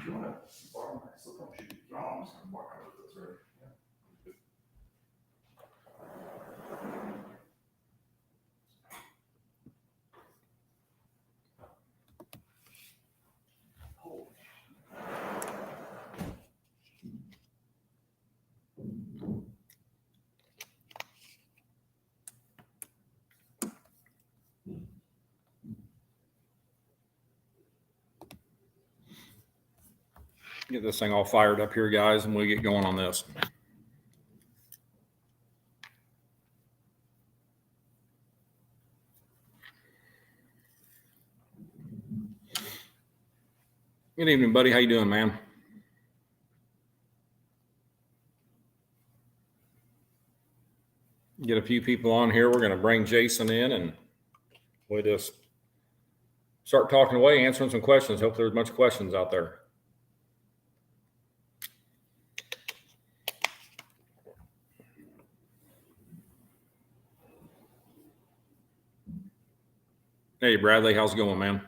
you want to borrow my silicone sheet? No, I'm just going to walk out of this, right? Yeah. Get this thing all fired up here, guys, and we'll get going on this. Good evening, buddy. How you doing, man? Get a few people on here. We're going to bring Jason in, and we'll just start talking away, answering some questions. Hopefully there's a bunch of questions out there. Hey, Bradley, how's it going, man?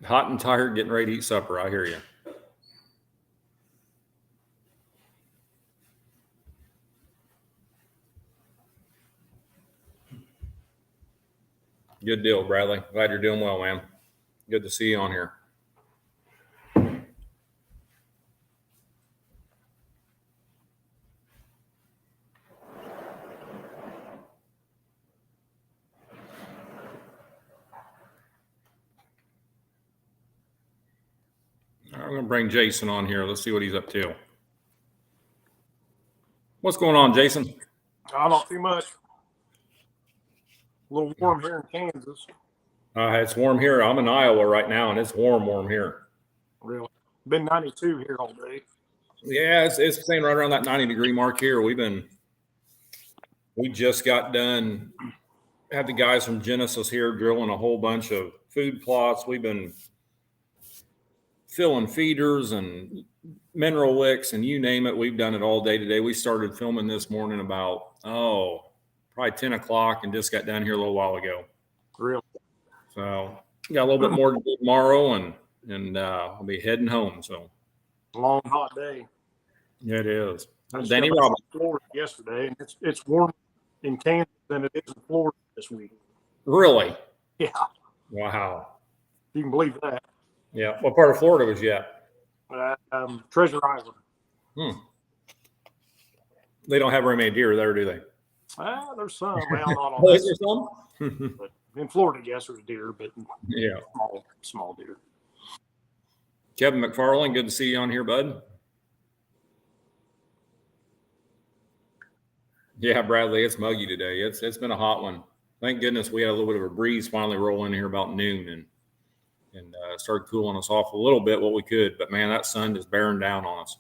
Hot and tired, getting ready to eat supper. I hear you. Good deal, Bradley. Glad you're doing well, man. Good to see you on here. I'm going to bring Jason on here. Let's see what he's up to. What's going on, Jason? Not too much. A little warm here in Kansas. It's warm here. I'm in Iowa right now, and it's warm here. Really? Been 92 here all day. Yeah, it's staying right around that 90-degree mark here. We just got done. Had the guys from Genesis here drilling a whole bunch of food plots. We've been filling feeders and mineral wicks and you name it. We've done it all day today. We started filming this morning about, probably 10 o'clock and just got done here a little while ago. Really? So got a little bit more to do tomorrow and I'll be heading home. So Long, hot day. yeah, it is. Danny Robie. Florida yesterday, and it's warm in Kansas than it is in Florida this week. Really? Yeah. Wow. You can believe that. Yeah. What part of Florida was you at? Treasure Island. They don't have very many deer there, do they? There's some. Well, not on this. Some? But in Florida, yes, there's deer, but Yeah. Small deer. Kevin McFarland, good to see you on here, bud. Yeah, Bradley, it's muggy today. It's been a hot one. Thank goodness we had a little bit of a breeze finally roll in here about noon and started cooling us off a little bit what we could. But man, that sun is bearing down on us.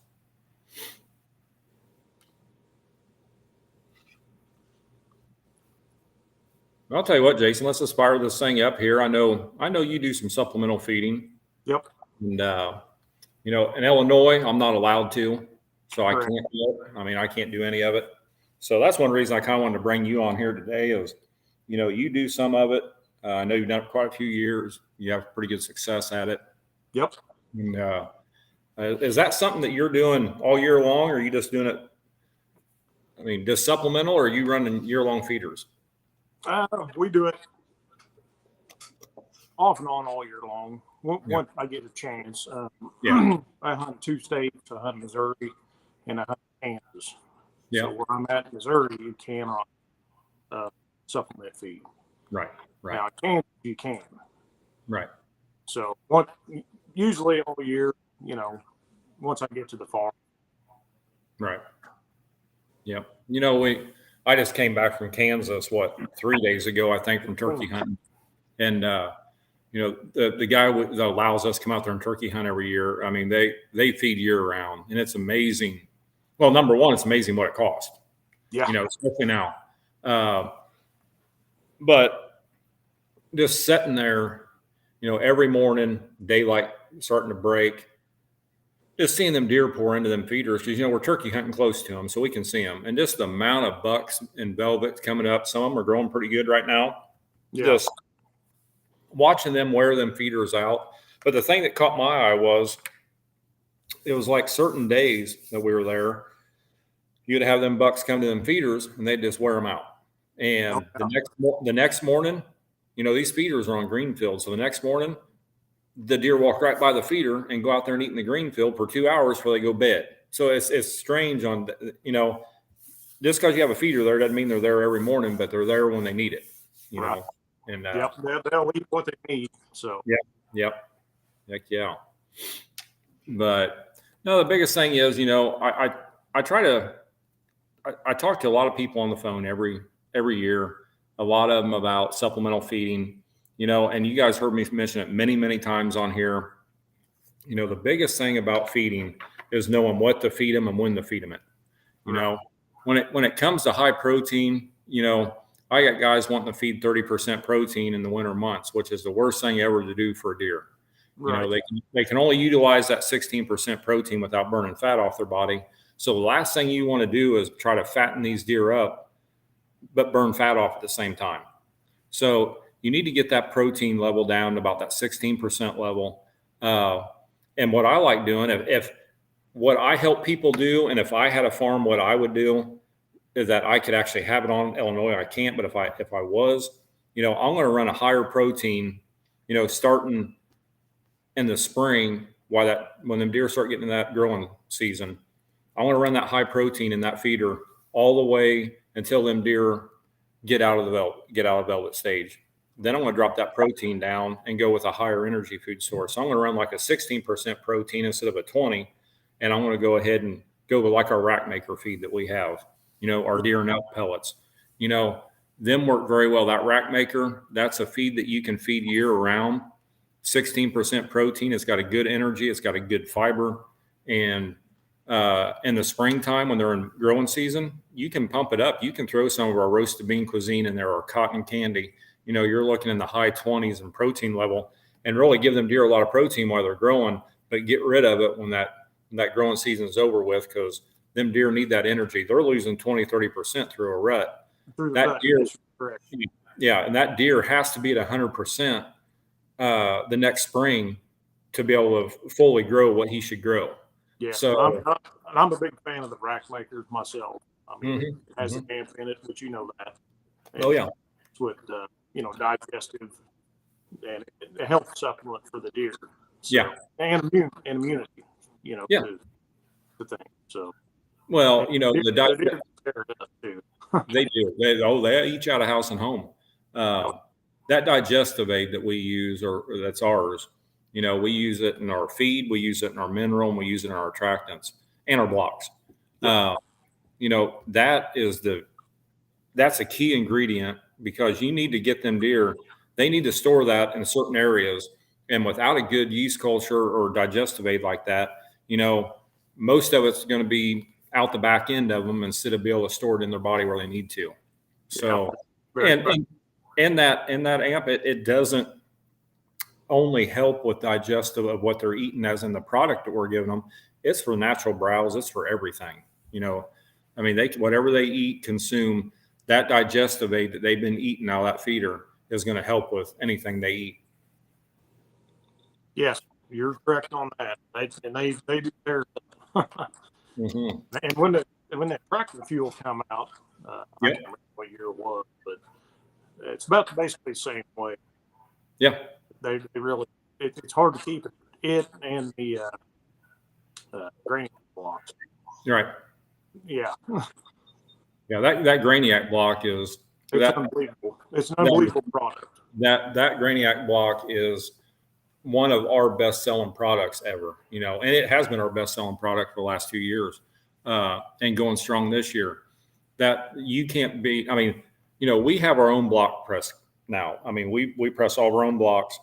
I'll tell you what, Jason, let's just fire this thing up here. I know you do some supplemental feeding. Yep. And in Illinois, I'm not allowed to, so I can't do it. I mean, I can't do any of it. So that's one reason I kind of wanted to bring you on here today is, you do some of it. I know you've done it quite a few years. You have pretty good success at it. Yep. And is that something that you're doing all year long, or are you just doing it? I mean, just supplemental, or are you running year-long feeders? We do it off and on all year long. Once I get a chance. I hunt 2 states. I hunt Missouri and I hunt Kansas. Yeah. So where I'm at in Missouri, you cannot supplement feed. Right. Now in Kansas, you can. Right. So usually all year, once I get to the farm. Right. Yep. I just came back from Kansas, 3 days ago, I think, from turkey hunting. And, the guy that allows us to come out there and turkey hunt every year, I mean, they feed year round, and it's amazing. Well, number one, it's amazing what it costs. Yeah. Especially now. But just sitting there, every morning, daylight starting to break, just seeing them deer pour into them feeders, because, we're turkey hunting close to them, so we can see them. And just the amount of bucks and velvets coming up, some of them are growing pretty good right now. Yeah. Just watching them wear them feeders out. But the thing that caught my eye was, it was like certain days that we were there, you'd have them bucks come to them feeders and they'd just wear them out. And the next morning, you know, these feeders are on green field. So the next morning, the deer walk right by the feeder and go out there and eat in the green field for 2 hours before they go bed. So it's strange on, you know, just because you have a feeder there doesn't mean they're there every morning, but they're there when they need it, you know. And yep, they'll eat what they need. So yep, heck yeah. But no, the biggest thing is, you know, I try to I talk to a lot of people on the phone every year, a lot of them about supplemental feeding, you know, and you guys heard me mention it many times on here. You know, the biggest thing about feeding is knowing what to feed them and when to feed them it. You know, when it comes to high protein, you know, I got guys wanting to feed 30% protein in the winter months, which is the worst thing ever to do for a deer. You know, they can only utilize that 16% protein without burning fat off their body. So the last thing you want to do is try to fatten these deer up, but burn fat off at the same time. So you need to get that protein level down to about that 16% level. And what I like doing, if what I help people do, and if I had a farm, what I would do is that I could actually have it on Illinois. I can't, but if I was, you know, I'm going to run a higher protein, you know, starting in the spring, when them deer start getting in that growing season, I want to run that high protein in that feeder all the way until them deer get out of velvet stage. Then I'm going to drop that protein down and go with a higher energy food source. So I'm going to run like a 16% protein instead of a 20. And I'm going to go ahead and go with like our rack maker feed that we have, you know, our deer nut pellets, you know, them work very well. That rack maker, that's a feed that you can feed year round. 16% protein. It's got a good energy. It's got a good fiber. And in the springtime, when they're in growing season, you can pump it up. You can throw some of our roasted bean cuisine in there or cotton candy. You know, you're looking in the high 20s in protein level, and really give them deer a lot of protein while they're growing, but get rid of it when that growing season is over with, because them deer need that energy. They're losing 20-30% through a rut. That deer, yeah, and that deer has to be at 100% the next spring to be able to fully grow what he should grow. Yeah, so I'm a big fan of the rack makers myself. I mean, it has a damp in it, but you know that. And it's with you know, digestive and a health supplement for the deer. So, and immunity. You know, the thing. So well, you know, the deer too. They do. They each out of house and home. That digestive aid that we use, or that's ours, you know, we use it in our feed, we use it in our mineral, and we use it in our attractants and our blocks. You know, that's a key ingredient, because you need to get them deer. They need to store that in certain areas. And without a good yeast culture or digestive aid like that, you know, most of it's going to be out the back end of them instead of be able to store it in their body where they need to. So, and that amp, it doesn't only help with digestive of what they're eating as in the product that we're giving them. It's for natural browse. It's for everything. You know, I mean, whatever they eat, consume, that digestive aid that they've been eating out of that feeder is going to help with anything they eat. Yes, you're correct on that. They do their And when the Attractant fuel come out, I can't remember what year it was, but it's about basically the same way. Yeah, they really it's hard to keep it and the grain blocks. Right. Yeah. Yeah, that Grainiac block is unbelievable. It's an unbelievable product. That Grainiac block is one of our best selling products ever, you know, and it has been our best selling product for the last 2 years, and going strong this year. That you can't beat. I mean, you know, we have our own block press now. I mean, we press all of our own blocks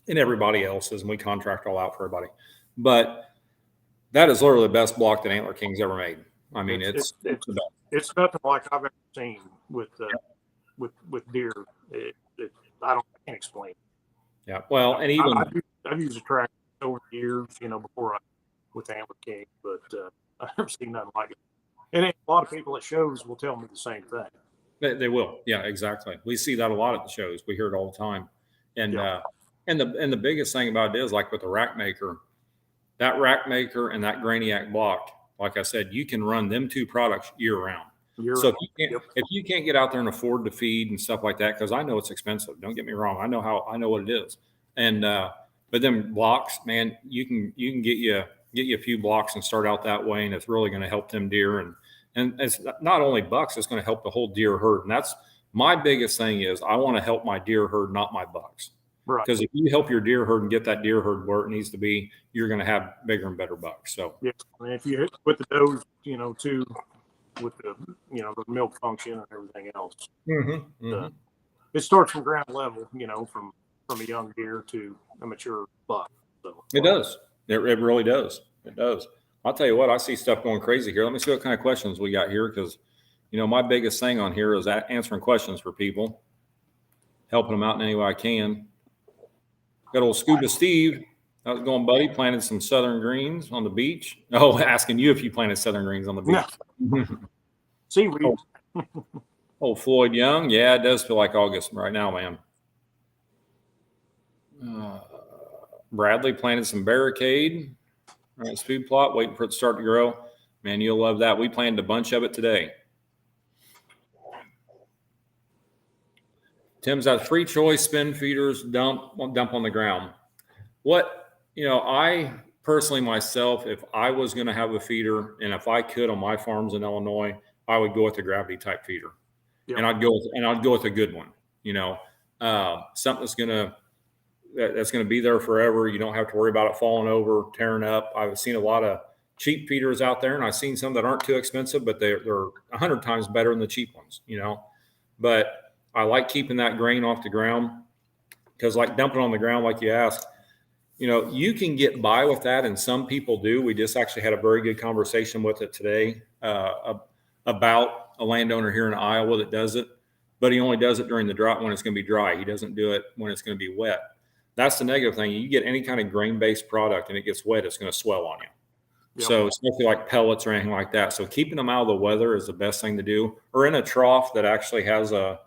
and everybody else's, and we contract all out for everybody. But that is literally the best block that Antler King's ever made. I mean, it's nothing like I've ever seen with deer. I can't explain. Yeah, well, and even I've used Attractant over the years, you know, before with Antler King, but I've never seen nothing like it. And a lot of people at shows will tell me the same thing. They will, yeah, exactly. We see that a lot at the shows. We hear it all the time, And, Yeah. and the biggest thing about it is like with the rack maker, that rack maker and that Grainiac block, like I said, you can run them two products year round. So if you can't get out there and afford to feed and stuff like that, because I know it's expensive. Don't get me wrong. I know what it is. And but then blocks, man, you can get you a few blocks and start out that way, and it's really going to help them deer. And it's not only bucks, it's going to help the whole deer herd. And that's my biggest thing is I want to help my deer herd, not my bucks. Right. Because if you help your deer herd and get that deer herd where it needs to be, you're going to have bigger and better bucks. So yeah, and if you with the does, you know, too, with the the milk function and everything else, it starts from ground level, you know, from a young deer to a mature buck. So it does. It really does. It does. I'll tell you what, I see stuff going crazy here. Let me see what kind of questions we got here, because my biggest thing on here is answering questions for people, helping them out in any way I can. Got old Scuba Steve. How's it going, buddy? Planted some southern greens on the beach. Oh, asking you if you planted southern greens on the beach. No. Seaweed. Oh, Floyd Young. Yeah, it does feel like August right now, man. Bradley planted some barricade. All right, food plot, waiting for it to start to grow. Man, you'll love that. We planted a bunch of it today. Tim's got free choice spin feeders, dump on the ground. I personally myself, if I was going to have a feeder, and if I could on my farms in Illinois, I would go with the gravity type feeder, and I'd go with a good one. Something that's going to be there forever. You don't have to worry about it falling over, tearing up. I've seen a lot of cheap feeders out there, and I've seen some that aren't too expensive, but they're 100 times better than the cheap ones. But I like keeping that grain off the ground, because like dumping on the ground, like you asked, you can get by with that, and some people do. We just actually had a very good conversation with it today about a landowner here in Iowa that does it, but he only does it during the drought when it's going to be dry. He doesn't do it when it's going to be wet. That's the negative thing. You get any kind of grain-based product and it gets wet, it's going to swell on you. Yep. So it's nothing like pellets or anything like that. So keeping them out of the weather is the best thing to do, or in a trough that actually has a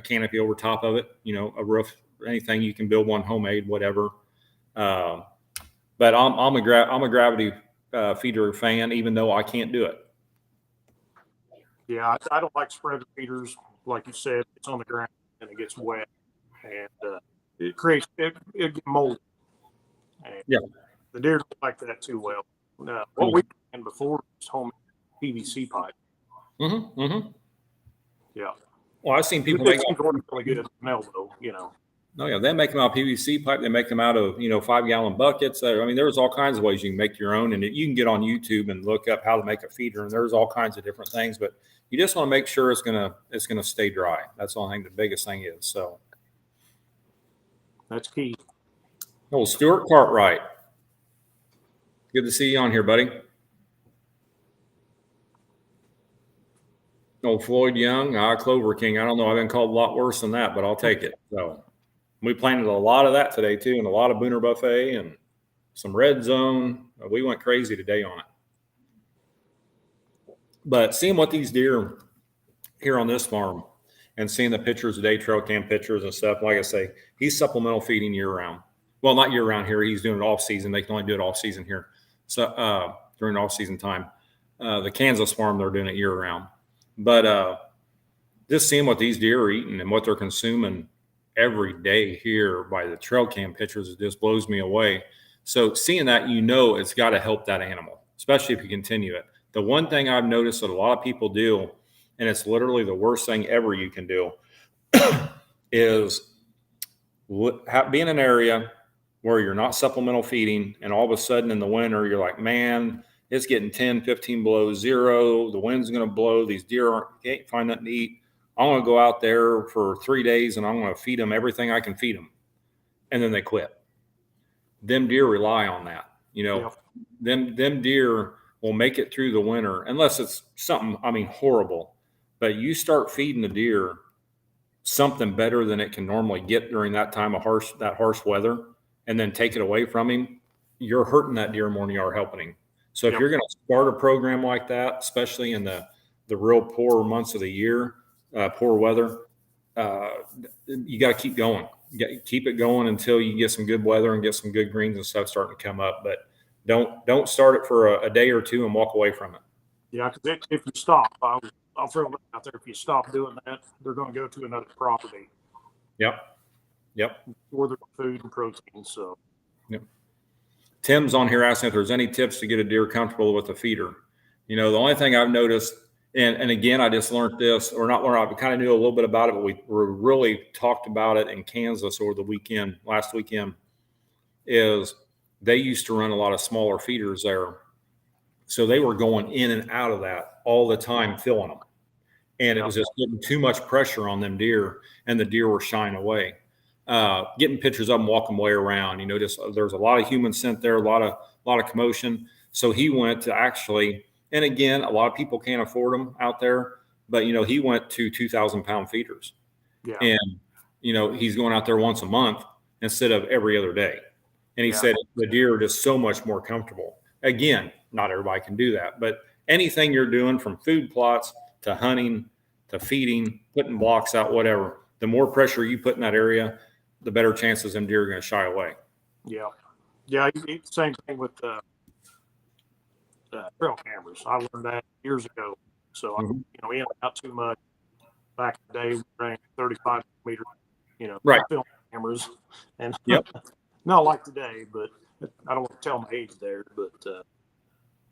canopy over top of it, a roof, anything. You can build one homemade, whatever. But I'm a gravity feeder fan, even though I can't do it. Yeah, I don't like spreader feeders. Like you said, it's on the ground and it gets wet, and it creates it gets moldy. And the deer don't like that too well. What we did before was homemade PVC pipe. Yeah. Well, I've seen people make really good at the though, Oh yeah, they make them out of PVC pipe. They make them out of 5-gallon buckets. There's all kinds of ways you can make your own, and you can get on YouTube and look up how to make a feeder, and there's all kinds of different things. But you just want to make sure it's gonna stay dry. That's the only thing. The biggest thing is so. That's key. Oh, Stuart Cartwright. Good to see you on here, buddy. Oh, Floyd Young, Clover King. I don't know. I've been called a lot worse than that, but I'll take it. So we planted a lot of that today too, and a lot of Booner Buffet and some Red Zone. We went crazy today on it. But seeing what these deer here on this farm and seeing the pictures today, trail cam pictures and stuff, like I say, he's supplemental feeding year round. Well, not year round here. He's doing it off season. They can only do it off season here. So during off season time, the Kansas farm, they're doing it year round. But just seeing what these deer are eating and what they're consuming every day here by the trail cam pictures, it just blows me away. So seeing that, it's got to help that animal, especially if you continue it. The one thing I've noticed that a lot of people do, and it's literally the worst thing ever you can do, is be in an area where you're not supplemental feeding, and all of a sudden in the winter, you're like, man, it's getting 10, 15 below zero. The wind's going to blow. These deer can't find nothing to eat. I'm going to go out there for 3 days and I'm going to feed them everything I can feed them. And then they quit. Them deer rely on that. Them deer will make it through the winter unless it's something, horrible. But you start feeding the deer something better than it can normally get during that time of harsh weather, and then take it away from him, you're hurting that deer more than you are helping him. So if you're going to start a program like that, especially in the real poor months of the year, poor weather, you got to keep going. keep it going until you get some good weather and get some good greens and stuff starting to come up. But don't start it for a day or two and walk away from it. Yeah, because if you stop, I'll throw it out there. If you stop doing that, they're going to go to another property. Yep. For their food and protein. So. Yep. Tim's on here asking if there's any tips to get a deer comfortable with a feeder. The only thing I've noticed, and again, I just learned this, or not learned, I kind of knew a little bit about it, but we really talked about it in Kansas over the last weekend, is they used to run a lot of smaller feeders there. So they were going in and out of that all the time, filling them. And it was just getting too much pressure on them deer, and the deer were shying away. Getting pictures of them walking way around, just there's a lot of human scent there, a lot of commotion. So he went to actually, and again, a lot of people can't afford them out there, but he went to 2,000-pound feeders. Yeah. And he's going out there once a month instead of every other day. And he said the deer are just so much more comfortable. Again, not everybody can do that, but anything you're doing from food plots to hunting to feeding, putting blocks out, whatever, the more pressure you put in that area, the better chances them deer are going to shy away. Yeah. Same thing with trail cameras. I learned that years ago. So in and out too much. Back in the day, we ran 35 meter, film cameras, and not like today. But I don't want to tell my age there. But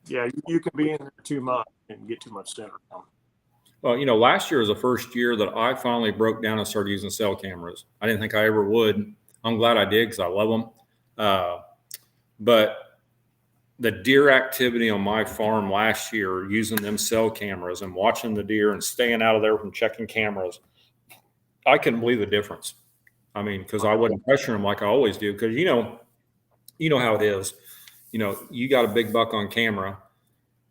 you can be in there too much and get too much center. Well, last year was the first year that I finally broke down and started using cell cameras. I didn't think I ever would. I'm glad I did because I love them. But the deer activity on my farm last year, using them cell cameras and watching the deer and staying out of there from checking cameras, I couldn't believe the difference. I mean, because I wasn't pressuring them like I always do. Because you know how it is. You got a big buck on camera,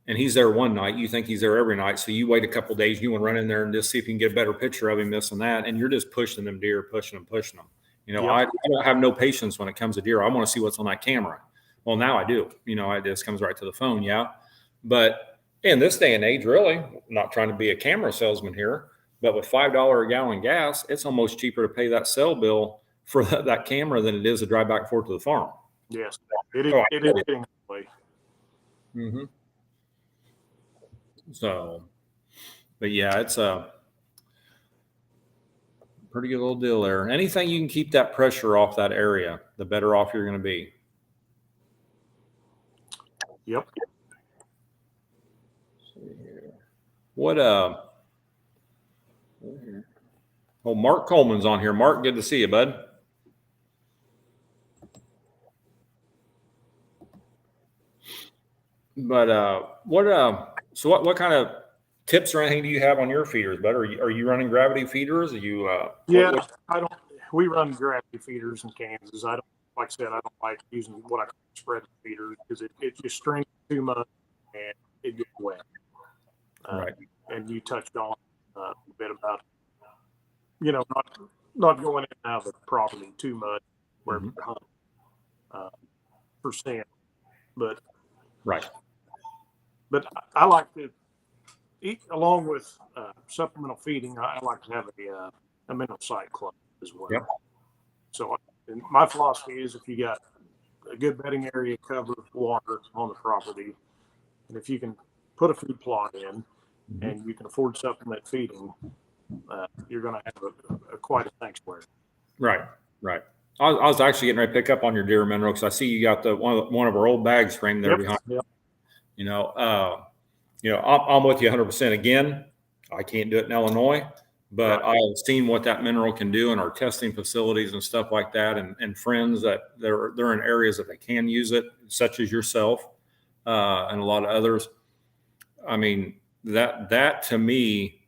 and he's there one night. You think he's there every night. So you wait a couple of days. You want to run in there and just see if you can get a better picture of him, this and that. And you're just pushing them deer, pushing them. I don't have no patience when it comes to deer. I want to see what's on that camera. Well, now I do. It just comes right to the phone. Yeah. But in this day and age, really, I'm not trying to be a camera salesman here, but with $5 a gallon gas, it's almost cheaper to pay that cell bill for that camera than it is to drive back and forth to the farm. Yes. It is getting that way. Mm-hmm. So, but yeah, it's a pretty good little deal there. Anything you can keep that pressure off that area, the better off you're going to be. Yep. What Mark Coleman's on here. Mark, good to see you, bud. But what kind of tips or anything do you have on your feeders, bud? Are you running gravity feeders? Are you I don't. We run gravity feeders in Kansas. I don't, like I said, I don't like using what I call spread feeders because it just strings too much and it gets wet. Right. And you touched on a bit about not going in and out of the property too much where we're hunting percent, but right. But I like to eat along with supplemental feeding. I like to have a mineral site club as well. Yep. So my philosophy is if you got a good bedding area covered with water on the property, and if you can put a food plot in and you can afford supplement feeding, you're going to have a quite a sanctuary. Right. I was actually getting ready to pick up on your deer mineral because I see you got one of our old bags framed there behind. Yep. I'm with you 100%. Again, I can't do it in Illinois, but I have seen what that mineral can do in our testing facilities and stuff like that, and friends that they're in areas that they can use it, such as yourself and a lot of others. I mean, that to me,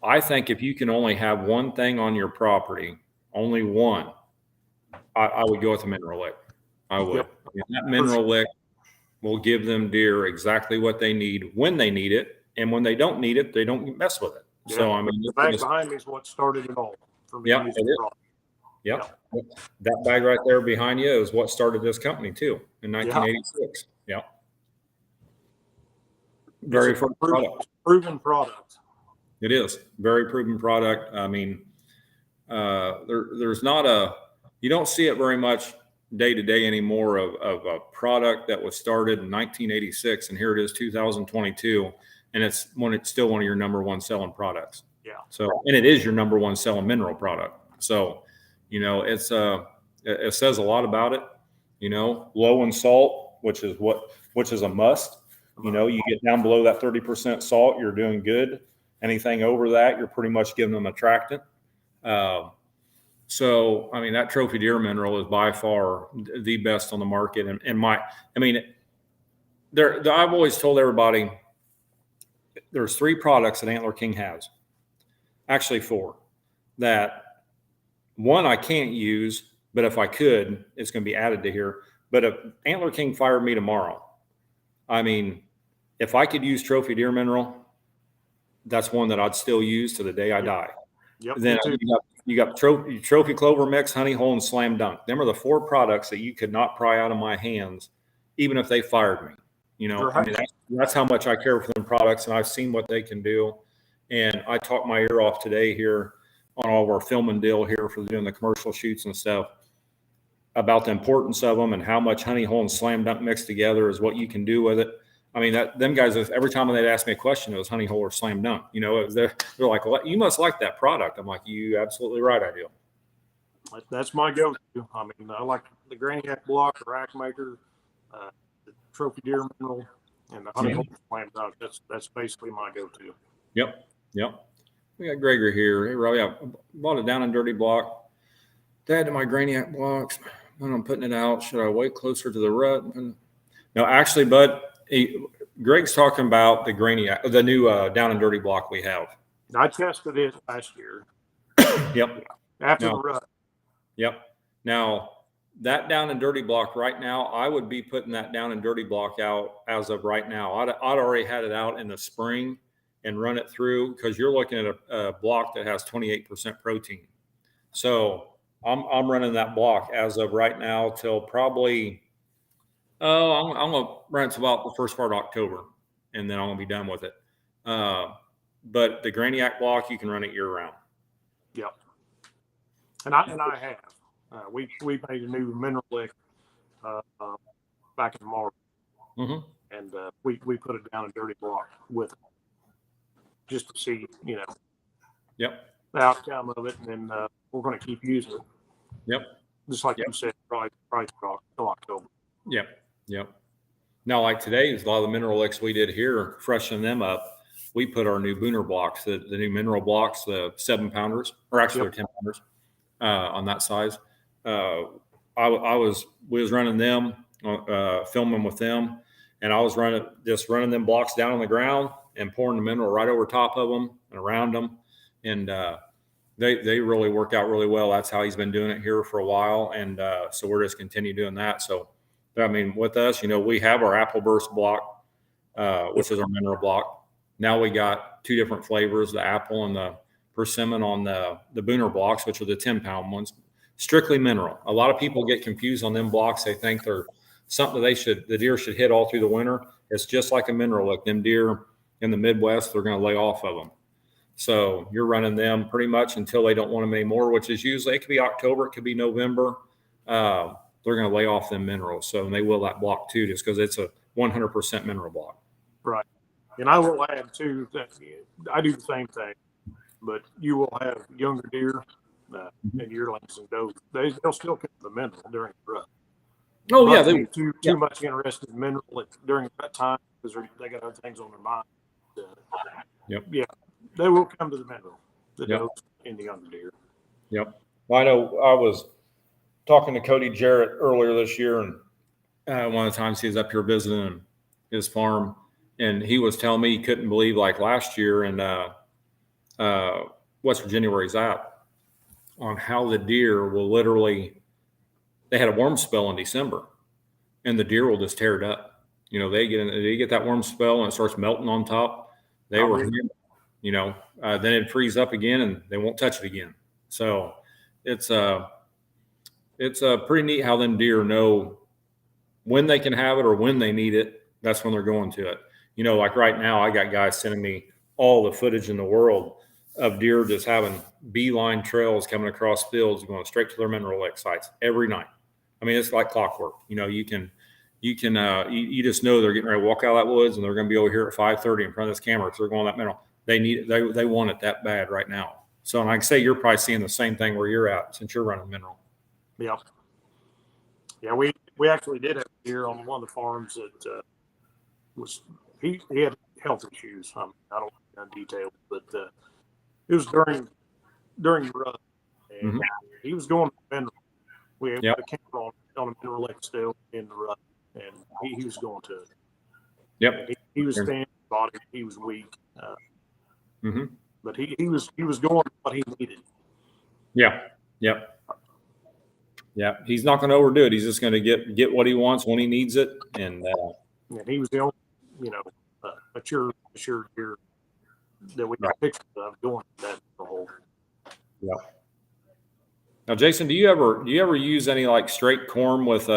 I think if you can only have one thing on your property, only one, I would go with a mineral lick. I would. Yep. That mineral lick will give them deer exactly what they need when they need it, and when they don't need it, they don't mess with it. Yeah. So I mean, the bag behind me is what started it all for me. Yeah, it is. Yep. That bag right there behind you is what started this company too in 1986. Yeah. Very first product. Proven product. It is very proven product. I mean, there's not you don't see it very much day to day anymore of a product that was started in 1986, and here it is 2022, and it's still one of your number one selling products. Yeah. So, and it is your number one selling mineral product. So, it says a lot about it. Low in salt, which is a must. You get down below that 30% salt, you're doing good. Anything over that, you're pretty much giving them attractant. So, that trophy deer mineral is by far the best on the market. I've always told everybody there's 3 products that Antler King has. Actually 4. That one I can't use, but if I could, it's going to be added to here. But if Antler King fired me tomorrow, if I could use trophy deer mineral, that's one that I'd still use to the day I die. Yep. Then you got trophy clover mix, honey hole, and slam dunk. Them are the 4 products that you could not pry out of my hands, even if they fired me. That's how much I care for them products, and I've seen what they can do. And I talked my ear off today here on all of our filming deal here for doing the commercial shoots and stuff about the importance of them and how much honey hole and slam dunk mixed together is what you can do with it. Them guys, every time they'd ask me a question, it was honey hole or slam dunk. They're like, well, you must like that product. I'm like, you absolutely right, I do. That's my go-to. I like the Graniac block, the rack maker, the trophy deer mineral, and the honey hole slam dunk. That's basically my go-to. Yep. We got Gregor here. Hey, Robie, I bought a down and dirty block. Add to my Graniac blocks. When I'm putting it out, should I wait closer to the rut? No, actually, bud, Greg's talking about the Graniac, the new down and dirty block we have. I tested it last year. Yep. After the rut. Yep. Now, that down and dirty block right now, I would be putting that down and dirty block out as of right now. I'd already had it out in the spring and run it through, because you're looking at a block that has 28% protein. So I'm running that block as of right now till probably, I'm going to run it to about the first part of October, and then I'm going to be done with it. But the Graniac block, you can run it year round. Yep. And I have. We made a new mineral lick back in March. Mm-hmm. And we put it down a dirty block with it, just to see, Yep. the outcome of it, and then we're going to keep using it. Yep. Just like you said, probably till October. Yep. Now, like today, a lot of the mineral licks we did here, freshen them up. We put our new Booner blocks, the new mineral blocks, the 7-pounders, or actually they're 10-pounders on that size. We was running them, filming with them, and I was running them blocks down on the ground and pouring the mineral right over top of them and around them. And they really work out really well. That's how he's been doing it here for a while. And so we're just continue doing that. So, with us, we have our apple burst block, which is our mineral block. Now we got 2 different flavors, the apple and the persimmon on the Booner blocks, which are the 10-pound ones, strictly mineral. A lot of people get confused on them blocks. They think they're something the deer should hit all through the winter. It's just like a mineral lick. Them deer in the Midwest, they're going to lay off of them. So you're running them pretty much until they don't want them anymore, which is usually, it could be October, it could be November. They're going to lay off them minerals. So, and they will that block too, just because it's a 100% mineral block. Right. And I will add too that I do the same thing, but you will have younger deer and yearlings and does. They'll still get the mineral during the rut. Oh, yeah. They're too much interested in mineral during that time because they got other things on their mind. Yeah, they will come to the mineral, the does and the younger deer. Yep. Well, I know I was talking to Cody Jarrett earlier this year, and one of the times he was up here visiting his farm, and he was telling me he couldn't believe, like last year in West Virginia where he's at, on how the deer will literally, they had a warm spell in December, and the deer will just tear it up. They get that warm spell and it starts melting on top. Then it'd freeze up again and they won't touch it again. So it's pretty neat how them deer know when they can have it or when they need it. That's when they're going to it. Like right now, I got guys sending me all the footage in the world of deer just having beeline trails coming across fields, going straight to their mineral lake sites every night. I mean, it's like clockwork. You know, you just know they're getting ready to walk out of that woods and they're going to be over here at 5:30 in front of this camera. So they're going that mineral. They want it that bad right now. So, and I can say you're probably seeing the same thing where you're at since you're running mineral. Yeah. Yeah. We actually did have a deer on one of the farms that he had health issues. I don't know in detail, but it was during the rut, and he was going to mineral. We had a camera on a mineral lake still in the rut, and he was going to it. Yep. He was thin, body, he was weak, but he was going what he needed. Yeah. Yep. Yeah, he's not going to overdo it. He's just going to get what he wants when he needs it, and he was the only, mature deer that we got pictures of going that hole. Yeah. Now, Jason, do you ever use any like straight corn with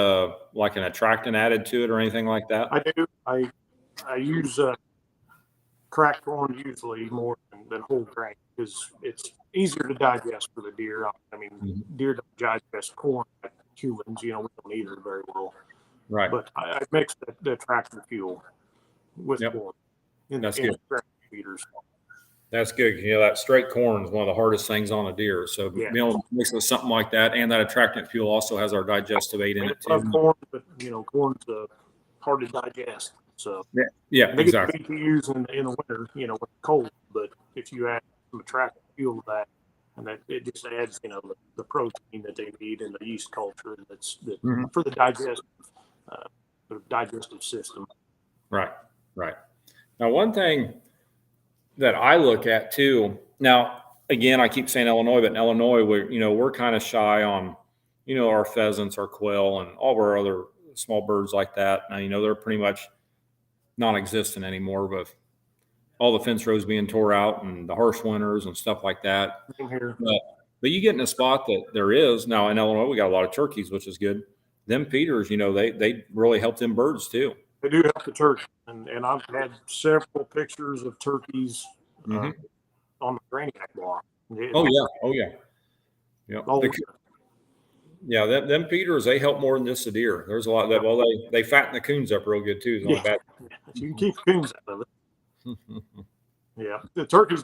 like an attractant added to it or anything like that? I do. I use cracked corn usually more than whole grain because it's easier to digest for the deer. I mean, deer don't digest corn like humans. We don't eat it very well. Right. But I mix the attractant fuel with corn. That's good. Feeders. That's good. That straight corn is one of the hardest things on a deer. So being able to mix with something like that, and that attractant fuel also has our digestive aid in it too. I love corn, but corn's hard to digest. So exactly. To use in the winter, when it's cold. But if you add some attractant fuel to that, and that it just adds, the protein that they need in the yeast culture that's for the digestive system. Right. Now, one thing that I look at too. Now, again, I keep saying Illinois, but in Illinois, we're kind of shy on, our pheasants, our quail, and all of our other small birds like that. Now, they're pretty much non-existent anymore with all the fence rows being tore out and the harsh winters and stuff like that. But you get in a spot that there is now in Illinois, we got a lot of turkeys, which is good. Them feeders, they really help them birds too. They do help the turkey, and I've had several pictures of turkeys on the Graniac block. Oh yeah. Them feeders, they help more than just the deer. There's a lot that they fatten the coons up real good too. You can keep coons out of it. Yeah, the turkeys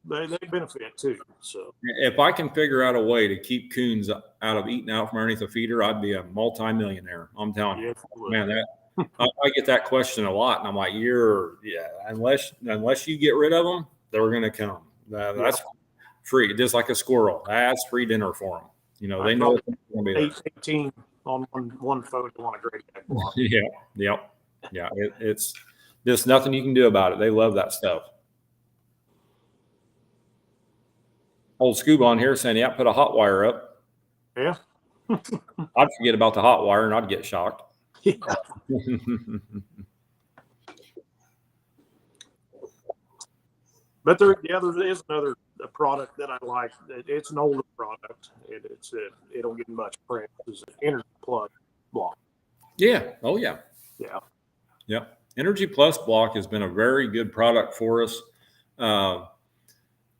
they benefit too. So if I can figure out a way to keep coons out of eating out from underneath a feeder, I'd be a multi-millionaire. I'm telling you, man. I get that question a lot, and I'm like, unless you get rid of them, they're going to come. That's free, just like a squirrel. That's free dinner for them. They know it's going to be 18 on one photo on a great block. Yeah. It's just nothing you can do about it. They love that stuff. Old Scuba on here saying, put a hot wire up. Yeah. I'd forget about the hot wire and I'd get shocked. Yeah. But there is another product that I like. It's an older product. It don't get much press. It's an Energy Plus block. Yeah. Oh yeah. Yeah. Yep. Energy Plus block has been a very good product for us.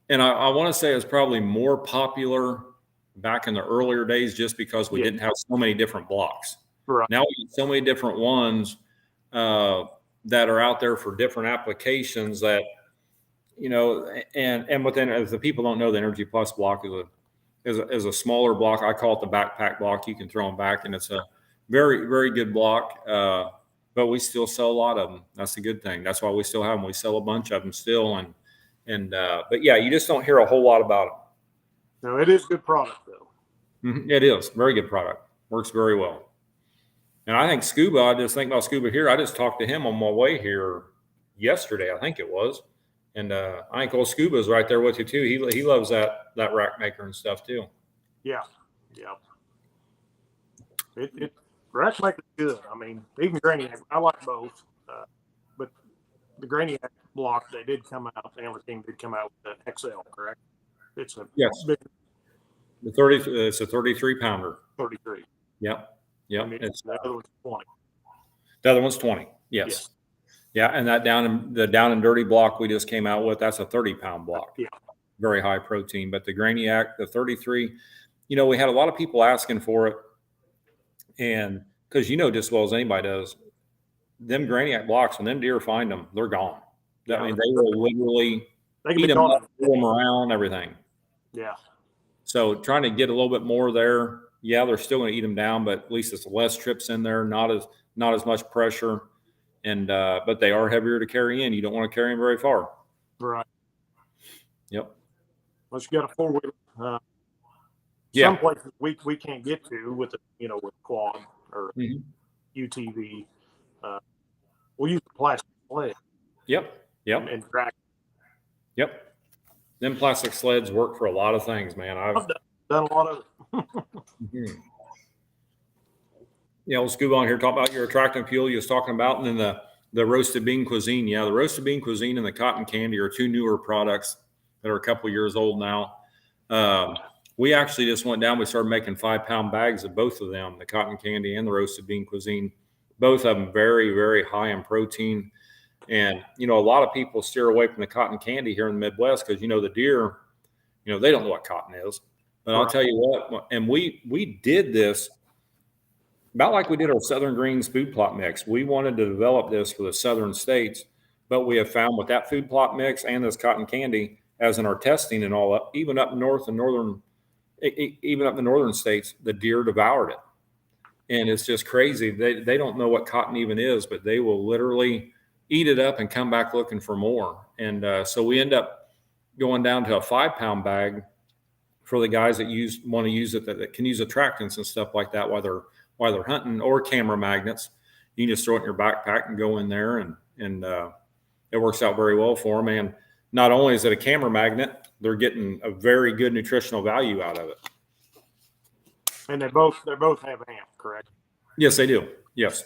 And I want to say it's probably more popular back in the earlier days just because we didn't have so many different blocks. Right. Now we have so many different ones that are out there for different applications that, and within, if the people don't know, the Energy Plus block is a smaller block. I call it the backpack block. You can throw them back, and it's a very, very good block. But we still sell a lot of them. That's a good thing. That's why we still have them. We sell a bunch of them still, but yeah, you just don't hear a whole lot about them. No, it is a good product though. It is very good product. Works very well. And I think Scuba, I just think about Scuba here. I just talked to him on my way here yesterday, I think it was. And I think old Scuba is right there with you too. He loves that rack maker and stuff too. Yeah. Rack maker's good. I mean, even Graniac, I like both. But the Graniac block, they did come out. The Antler team did come out with the XL, correct? It's a big. It's a 33 pounder. 33. Yep. The other one's 20. The other one's 20. Yes. Yeah, and that down and dirty block we just came out with, that's a 30-pound block. Yeah. very high protein. But the Graniac, the 33, we had a lot of people asking for it. And because just as well as anybody does, them Graniac blocks, when them deer find them, they're gone. Yeah. I mean, they will literally eat them up, pull them around, everything. Yeah. So trying to get a little bit more there. Yeah, they're still going to eat them down, but at least it's less trips in there, not as much pressure. And but they are heavier to carry in. You don't want to carry them very far. Right. Yep. Unless you got a 4-wheeler. Some places we can't get to with with quad or UTV. We'll use the plastic sled. Yep. And drag. Yep. Them plastic sleds work for a lot of things, man. I've done a lot of it. Let's go on here. Talk about your Attractant fuel you was talking about, and then the roasted bean cuisine. Yeah, the roasted bean cuisine and the cotton candy are two newer products that are a couple years old now. We actually just went down. We started making 5-pound bags of both of them, the cotton candy and the roasted bean cuisine. Both of them very, very high in protein. And, a lot of people steer away from the cotton candy here in the Midwest because, the deer, they don't know what cotton is. But I'll tell you what, and we did this about like we did our Southern Greens food plot mix. We wanted to develop this for the southern states, but we have found with that food plot mix and this cotton candy, as in our testing and all up, even up north and northern, even up in the northern states, the deer devoured it. And it's just crazy. They don't know what cotton even is, but they will literally eat it up and come back looking for more. And so we end up going down to a 5-pound bag for the guys that want to use it, that can use attractants and stuff like that while they're hunting, or camera magnets. You can just throw it in your backpack and go in there, and it works out very well for them. And not only is it a camera magnet, they're getting a very good nutritional value out of it. And they both have AMP, correct? Yes, they do. Yes.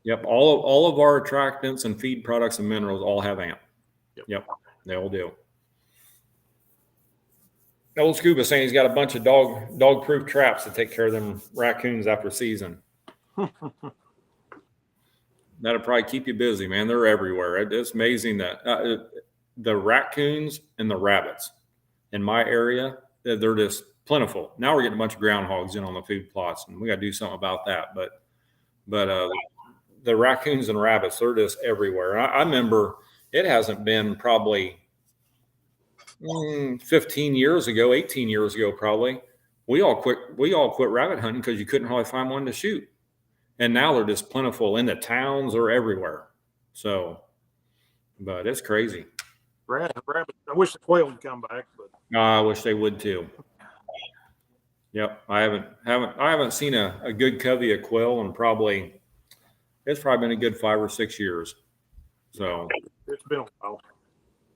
Yep. All of our attractants and feed products and minerals all have AMP. Yep. They all do. Old Scuba saying he's got a bunch of dog-proof traps to take care of them raccoons after season. That'll probably keep you busy, man. They're everywhere. It's amazing that the raccoons and the rabbits in my area, they're just plentiful. Now we're getting a bunch of groundhogs in on the food plots, and we got to do something about that. But the raccoons and rabbits, they're just everywhere. I remember it hasn't been probably 15 years ago, 18 years ago, probably. We all quit rabbit hunting because you couldn't hardly find one to shoot. And now they're just plentiful in the towns or everywhere. So, but it's crazy. Rabbit. I wish the quail would come back, but I wish they would too. Yep, I haven't seen a good covey of quail in it's probably been a good 5 or 6 years. So it's been a while.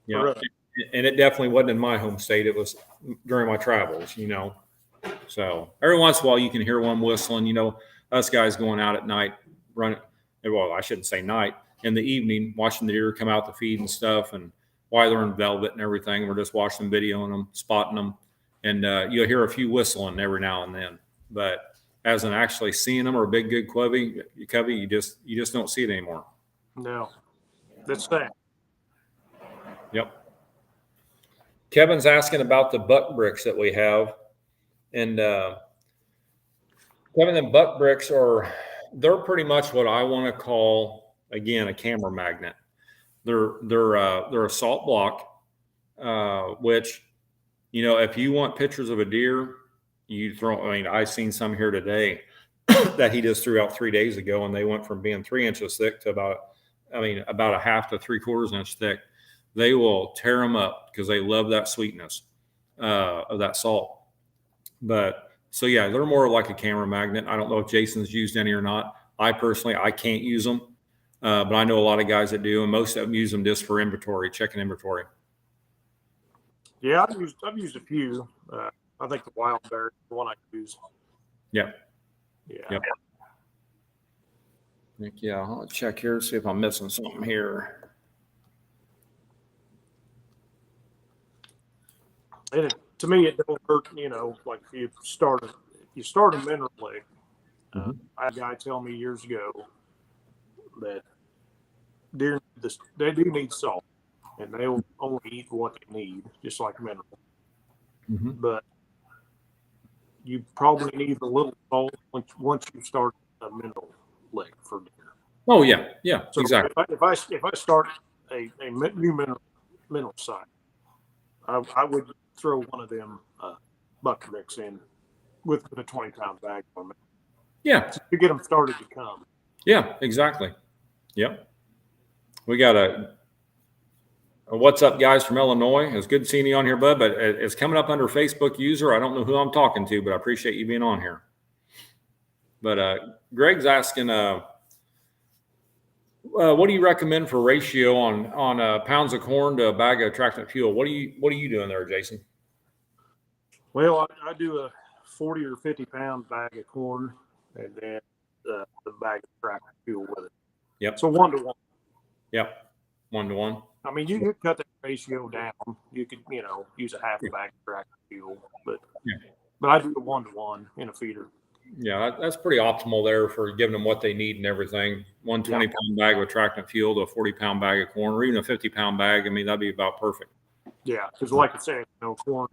Yeah, and it definitely wasn't in my home state. It was during my travels, So every once in a while you can hear one whistling. Us guys going out at night, running. Well, I shouldn't say night. In the evening, watching the deer come out to feed and stuff, and why they're in velvet and everything. We're just watching them, videoing them, spotting them, and you'll hear a few whistling every now and then. But as in actually seeing them or a big good covey, you just don't see it anymore. No, that's sad. Yep. Kevin's asking about the buck bricks that we have, and Kevin, the buck bricks they're pretty much what I want to call, again, a camera magnet. They're a salt block, which, if you want pictures of a deer, you throw. I mean, I've seen some here today that he just threw out 3 days ago, and they went from being 3 inches thick to about a half to 3/4 inch thick. They will tear them up because they love that sweetness of that salt. But so yeah, they're more like a camera magnet. I don't know if Jason's used any or not. I personally can't use them, but I know a lot of guys that do, and most of them use them just for inventory, checking inventory. Yeah, I've used a few. I think the wild bear is the one I use. Yeah. Yeah. Yep. Yeah, I'll check here, see if I'm missing something here. And to me, it don't hurt, like if you start a mineral lake. I had a guy tell me years ago that deer, they do need salt. and they'll only eat what they need, just like mineral. Mm-hmm. But you probably need a little salt once you start a mineral lick for dinner. Oh yeah, yeah, So exactly. if I start a new mineral site, I would throw one of them buck mix in with a 20-pound bag on it. Yeah, To get them started to come. yeah, exactly. Yep. We got a what's up, guys from Illinois. It's good seeing you on here, bud. But it's coming up under Facebook user. I don't know who I'm talking to, but I appreciate you being on here. But Greg's asking, what do you recommend for ratio on pounds of corn to a bag of attractant fuel? What are you doing there, Jason? Well, I do a 40 or 50-pound bag of corn, and then the bag of attractant fuel with it. Yep. So 1 to 1. Yep. 1 to 1. I mean, you could cut that ratio down. You could, use a half a bag of attractant fuel, but I do a 1 to 1 in a feeder. Yeah, that's pretty optimal there for giving them what they need and everything. 120-pound bag of attractant fuel to a 40-pound bag of corn, or even a 50-pound bag. I mean, that'd be about perfect. Yeah, because like I said, corn,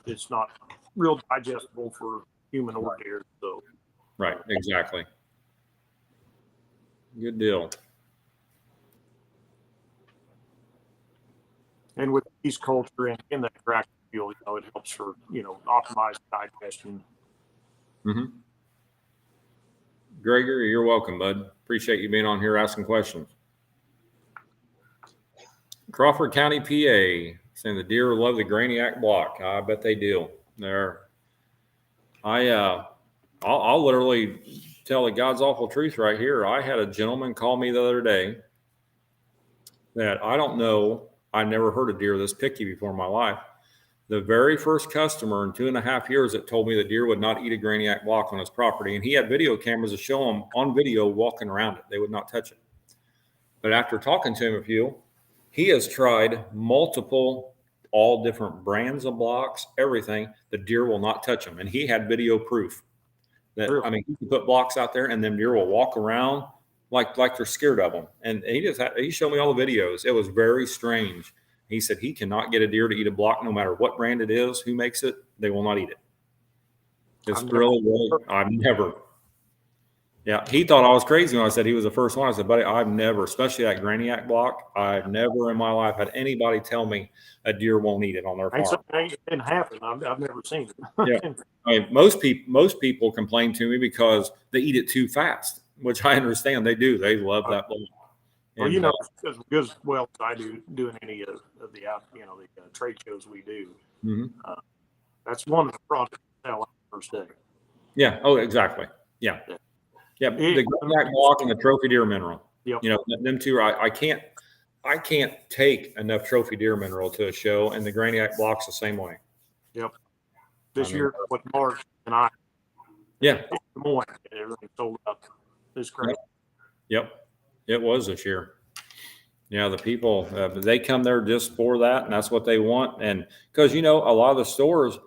it's not real digestible for human or deer. So. Right, exactly. Good deal. And with yeast culture and in that attractant fuel, it helps for optimize digestion. Mm-hmm. Gregory, you're welcome, bud. Appreciate you being on here asking questions. Crawford County, PA, saying the deer love the Graniac block. I bet they do. I'll literally tell the God's awful truth right here. I had a gentleman call me the other day that I don't know. I never heard a deer this picky before in my life. The very first customer in 2.5 years that told me the deer would not eat a Graniac block on his property. And he had video cameras to show him on video walking around it. They would not touch it. But after talking to him a few, he has tried multiple, all different brands of blocks, everything. The deer will not touch them. And he had video proof that, Really? I mean, he can put blocks out there and then deer will walk around like they're scared of them. And he showed me all the videos. It was very strange. He said he cannot get a deer to eat a block no matter what brand it is, who makes it, they will not eat it. It's really, I've never. Yeah, he thought I was crazy when I said he was the first one. I said, buddy, I've never, especially that Graniac block, I've never in my life had anybody tell me a deer won't eat it on their farm. It didn't happen. I've never seen it. Yeah. I mean, most people complain to me because they eat it too fast, which I understand they do. They love that block. Well, as well as I do doing any of the the trade shows we do. Mm-hmm. That's one of the products we sell on the first day. Yeah. Oh, exactly. Yeah. Yeah. The Graniac block and the trophy deer mineral. Yep. Them two. I can't take enough trophy deer mineral to a show, and the Graniac block's the same way. Yep. This year with March and I. Yeah. Everything sold up. It's great. Yep. It was this year. Yeah, the people, they come there just for that, and that's what they want. And because, a lot of the stores,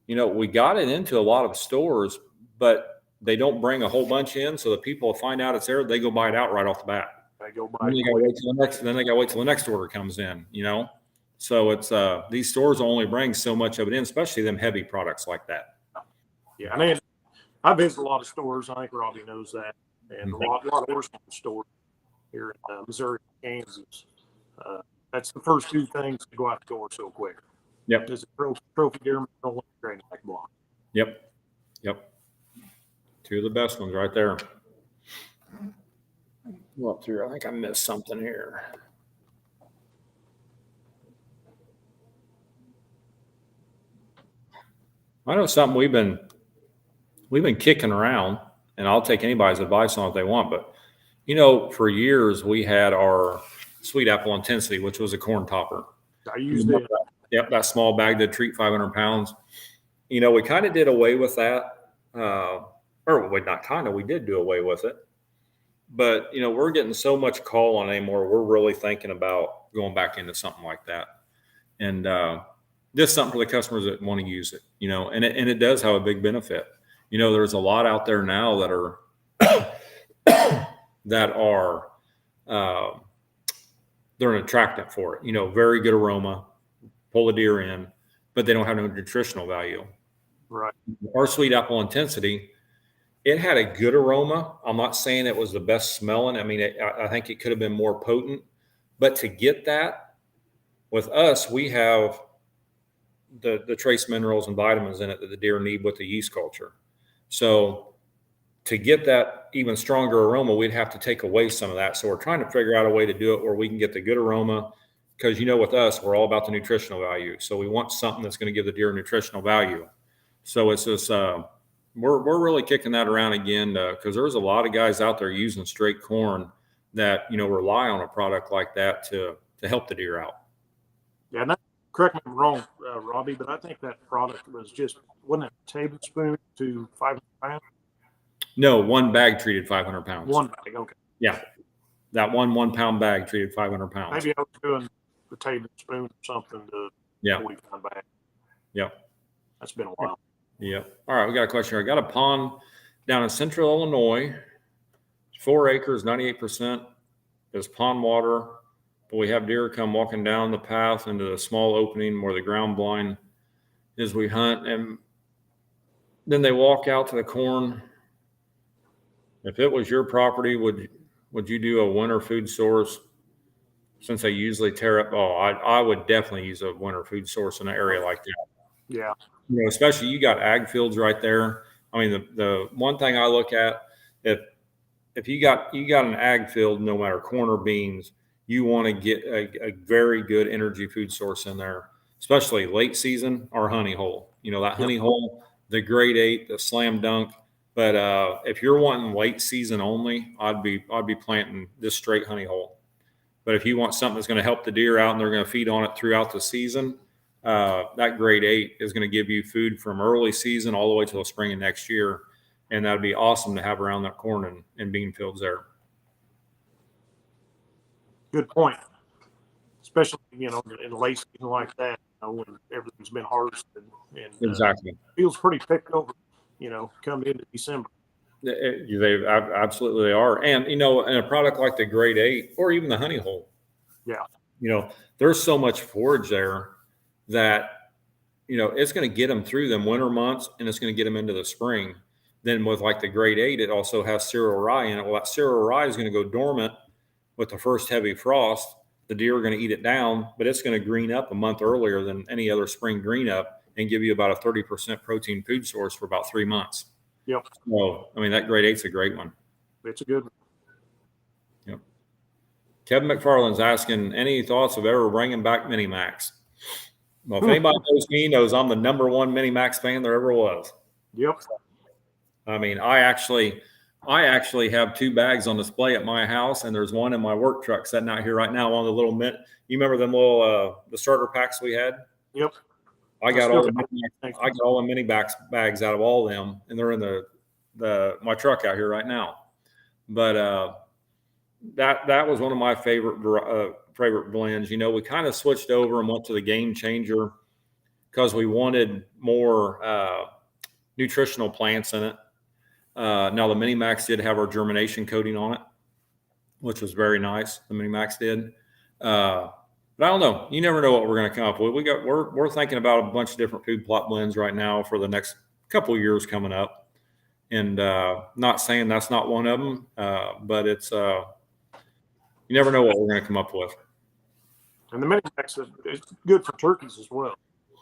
we got it into a lot of stores, but they don't bring a whole bunch in. So the people find out it's there, they go buy it out right off the bat. They go buy Then they got to wait till the next order comes in, So it's these stores only bring so much of it in, especially them heavy products like that. Yeah, and I visit a lot of stores. I think Robie knows that, and a lot of horse stores here in Missouri, Kansas. That's the first two things to go out the door so quick. Yep. There's a trophy deer mineral and Graniac block. Yep. Two of the best ones right there. Go up through. I think I missed something here. I know something we've been kicking around, and I'll take anybody's advice on what they want. But for years we had our Sweet Apple Intensity, which was a corn topper. I used it. Yep, that small bag to treat 500 pounds. We kind of did away with that, we did do away with it. But we're getting so much call on anymore. We're really thinking about going back into something like that, and just something for the customers that want to use it. And it does have a big benefit. There's a lot out there now that are they're an attractant for it. Very good aroma, pull the deer in, but they don't have no nutritional value. Right. Our sweet apple intensity, it had a good aroma. I'm not saying it was the best smelling. I mean, I think it could have been more potent, but to get that with us, we have the trace minerals and vitamins in it that the deer need with the yeast culture. So to get that even stronger aroma, we'd have to take away some of that. So we're trying to figure out a way to do it where we can get the good aroma, because with us, we're all about the nutritional value. So we want something that's going to give the deer nutritional value. So it's just, we're really kicking that around again, because there's a lot of guys out there using straight corn that, rely on a product like that to help the deer out. Yeah, correct me if I'm wrong, Robbie, but I think that product was wasn't it a tablespoon to 500 pounds? No, one bag treated 500 pounds. One bag, okay. Yeah. That 1 pound bag treated 500 pounds. Maybe I was doing the tablespoon or something to 40-pound bag. Yep. That's been a while. Yep. All right, we got a question here. I got a pond down in central Illinois, 4 acres, 98% is pond water. But we have deer come walking down the path into the small opening where the ground blind is. We hunt, and then they walk out to the corn. If it was your property, would you do a winter food source, since they usually tear up? Oh, I would definitely use a winter food source in an area like that. Yeah. Especially you got ag fields right there. I mean, the one thing I look at, if you got an ag field, no matter corn or beans, you want to get a very good energy food source in there, especially late season or honey hole. That honey hole, the grade 8, the slam dunk. But if you're wanting late season only, I'd be planting this straight honey hole. But if you want something that's going to help the deer out and they're going to feed on it throughout the season, that grade 8 is going to give you food from early season all the way till the spring of next year. And that'd be awesome to have around that corn and bean fields there. Good point. Especially, in a late season like that, when everything's been harvested and Exactly. Feels pretty picked over, coming into December. They absolutely they are. And, in a product like the grade 8 or even the honey hole. Yeah. There's so much forage there that, it's going to get them through them winter months, and it's going to get them into the spring. Then with like the grade 8, it also has cereal rye in it. Well, that cereal rye is going to go dormant with the first heavy frost. The deer are going to eat it down, but it's going to green up a month earlier than any other spring green up and give you about a 30% protein food source for about 3 months. Yep. So, that grade 8's a great one. It's a good one. Yep. Kevin McFarland's asking, any thoughts of ever bringing back Mini Max? Well, if anybody knows me, knows I'm the #1 Mini Max fan there ever was. Yep. I actually have 2 bags on display at my house, and there's one in my work truck sitting out here right now. One of the little you remember them little the starter packs we had? Yep. I got all the mini bags out of all of them, and they're in my truck out here right now. But that was one of my favorite blends. We kind of switched over and went to the Game Changer because we wanted more nutritional plants in it. Now the Mini Max did have our germination coating on it, which was very nice. The Mini Max did. But I don't know. You never know what we're going to come up with. We're thinking about a bunch of different food plot blends right now for the next couple of years coming up. And not saying that's not one of them, but it's you never know what we're going to come up with. And the Mini Max is good for turkeys as well.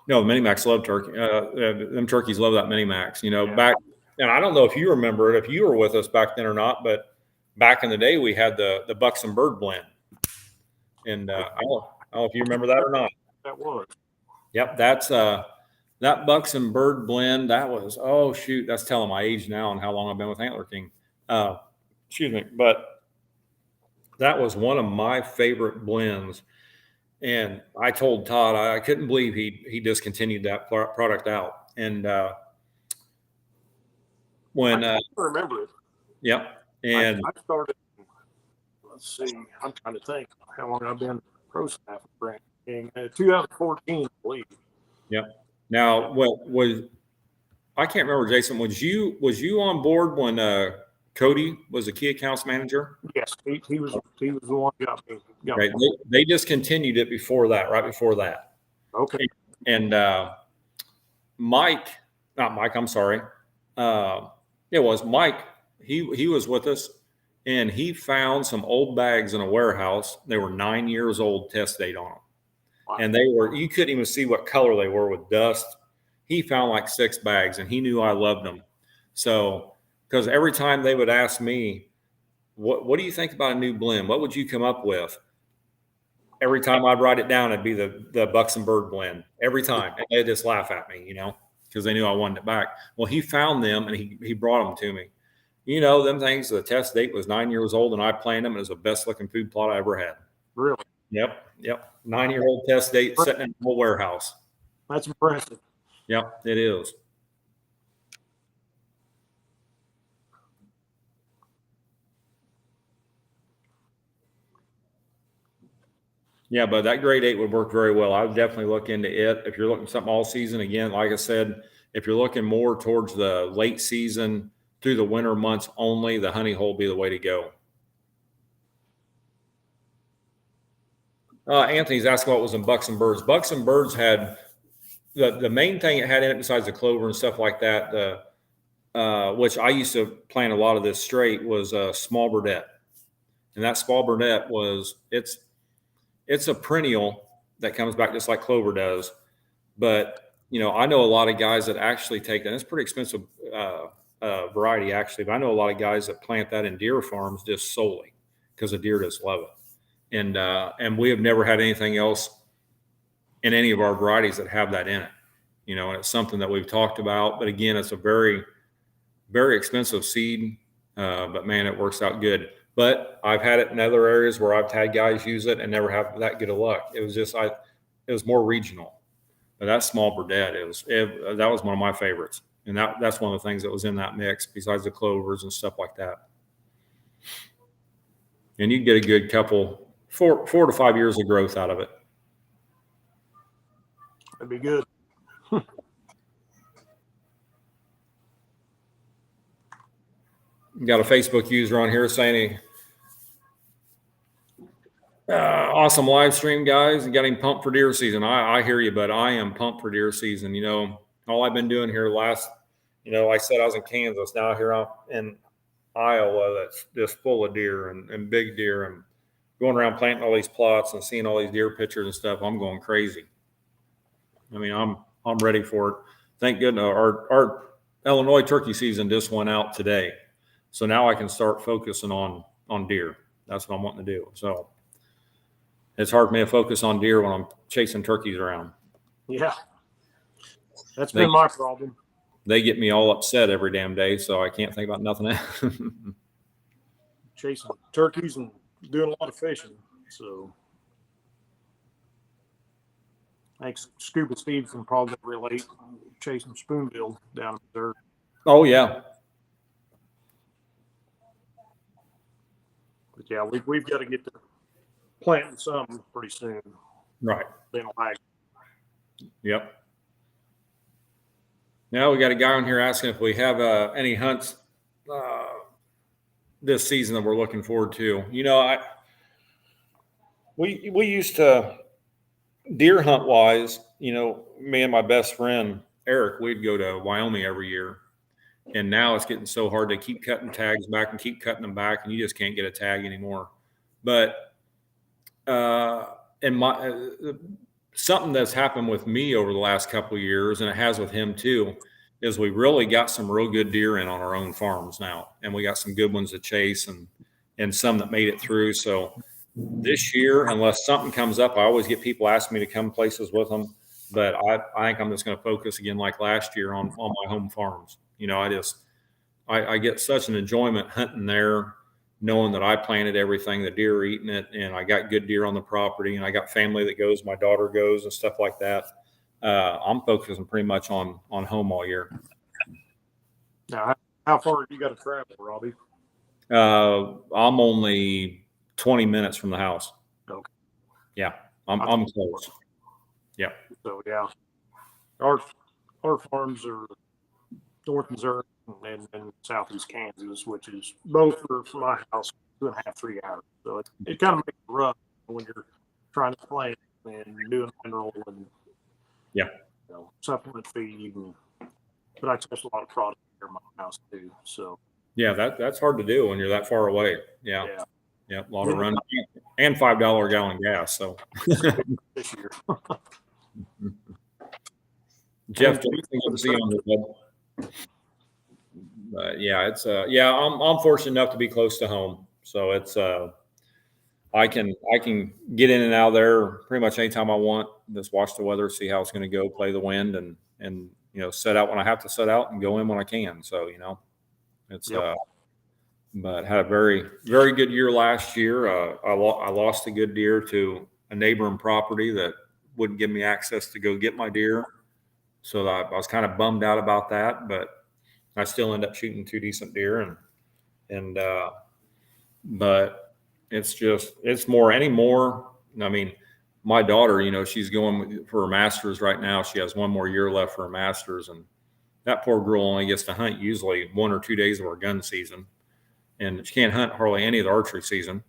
No, the Mini Max love turkey. Them turkeys love that Mini Max. Back, and I don't know if you remember it, if you were with us back then or not, but back in the day we had the Bucks and Bird blend. And I don't know if you remember that or not. That was. Yep, that's that Bucks and Bird blend. That was that's telling my age now and how long I've been with Antler King. Excuse me, but that was one of my favorite blends. And I told Todd I couldn't believe he discontinued that product out. And when I remember it. Yep, and I started. Let's see. I'm trying to think how long I've been pro staff with Brand King. 2014, I believe. Yep. Now, I can't remember, Jason. Was you on board when Cody was the key accounts manager. Yes, he was the one who got me. Okay. They discontinued it before that, right before that. Okay. And not Mike, I'm sorry. It was Mike. He was with us, and he found some old bags in a warehouse. They were 9 years old, test date on them. Wow. And you couldn't even see what color they were with dust. He found like 6 bags, and he knew I loved them. So, because every time they would ask me, what do you think about a new blend? What would you come up with? Every time I'd write it down, it'd be the Bucks and Bird blend. Every time. And they'd just laugh at me, because they knew I wanted it back. Well, he found them, and he brought them to me. Them things, the test date was 9 years old, and I planted them. It was the best looking food plot I ever had. Really? Yep. 9-year-old test date sitting in a whole warehouse. That's impressive. Yep, it is. Yeah, but that grade 8 would work very well. I would definitely look into it. If you're looking for something all season, again, like I said, if you're looking more towards the late season through the winter months only, the honey hole will be the way to go. Anthony's asking what was in Bucks and Birds. Bucks and Birds had the main thing it had in it besides the clover and stuff like that, which I used to plant a lot of this straight, was small burdette. And that small burdette it's a perennial that comes back just like clover does. But, I know a lot of guys that actually take that. It's a pretty expensive variety, actually. But I know a lot of guys that plant that in deer farms just solely because the deer just love it. And we have never had anything else in any of our varieties that have that in it. And it's something that we've talked about. But, again, it's a very, very expensive seed. But, man, it works out good. But I've had it in other areas where I've had guys use it and never have that good of luck. It was just it was more regional. But that small burdette, that was one of my favorites, and that's one of the things that was in that mix besides the clovers and stuff like that. And you can get a good couple 4 to 5 years of growth out of it. That'd be good. Got a Facebook user on here saying, awesome live stream, guys, and getting pumped for deer season. I hear you, but I am pumped for deer season. All I've been doing here like I said, I was in Kansas. Now here I'm in Iowa that's just full of deer and big deer, and going around planting all these plots and seeing all these deer pictures and stuff. I'm going crazy. I mean, I'm ready for it. Thank goodness our Illinois turkey season just went out today. So now I can start focusing on deer. That's what I'm wanting to do. So it's hard for me to focus on deer when I'm chasing turkeys around. Yeah. That's been my problem. They get me all upset every damn day, so I can't think about nothing else. Chasing turkeys and doing a lot of fishing. So I think Scuba Steve can probably relate, chasing spoonbill down in Missouri. Oh, yeah. But yeah, we've got to get to planting some pretty soon. Right. Been a lag. Yep. Now we got a guy on here asking if we have any hunts this season that we're looking forward to. We used to deer hunt wise. Me and my best friend Eric, we'd go to Wyoming every year, and now it's getting so hard to keep cutting tags back and keep cutting them back, and you just can't get a tag anymore. But something that's happened with me over the last couple of years, and it has with him too, is we really got some real good deer in on our own farms now, and we got some good ones to chase and some that made it through. So this year, unless something comes up, I always get people asking me to come places with them, but I think I'm just going to focus again like last year on my home farms. I get such an enjoyment hunting there, knowing that I planted everything, the deer are eating it, and I got good deer on the property, and I got family that goes, my daughter goes and stuff like that. I'm focusing pretty much on home all year. Now, how far have you got to travel, Robbie? I'm only 20 minutes from the house. Okay. Yeah, I'm close. So yeah, our farms are North Missouri, and southeast Kansas, which is both are from my house 2.5, 3 hours. So it kind of makes it rough when you're trying to plant and doing mineral and Yeah. Supplement feed. But I test a lot of product here in my house too. So yeah, that's hard to do when you're that far away. Yeah. A lot of running and $5 a gallon gas. So this year. Jeff, good to see you on the web. Yeah, it's I'm fortunate enough to be close to home, so it's I can get in and out of there pretty much anytime I want. Just watch the weather, see how it's going to go, play the wind, and set out when I have to set out and go in when I can. So it's but had a very, very good year last year. I lost a good deer to a neighboring property that wouldn't give me access to go get my deer. So I was kind of bummed out about that, but I still end up shooting 2 decent deer but it's more anymore. I mean, my daughter, she's going for her master's right now. She has 1 more year left for her master's, and that poor girl only gets to hunt usually 1 or 2 days of her gun season. And she can't hunt hardly any of the archery season.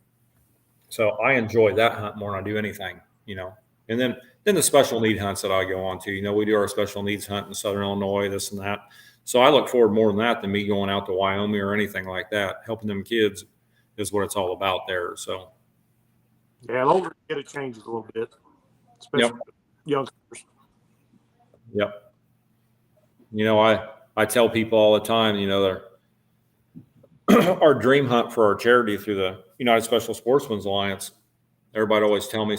So I enjoy that hunt more than I do anything, And then the special need hunts that I go on to, we do our special needs hunt in Southern Illinois, this and that. So I look forward more than that than me going out to Wyoming or anything like that. Helping them kids is what it's all about there. So. Yeah, the older you get, it changes a little bit, especially youngsters. Yep. I tell people all the time, they're our dream hunt for our charity through the United Special Sportsmen's Alliance. Everybody always tell me,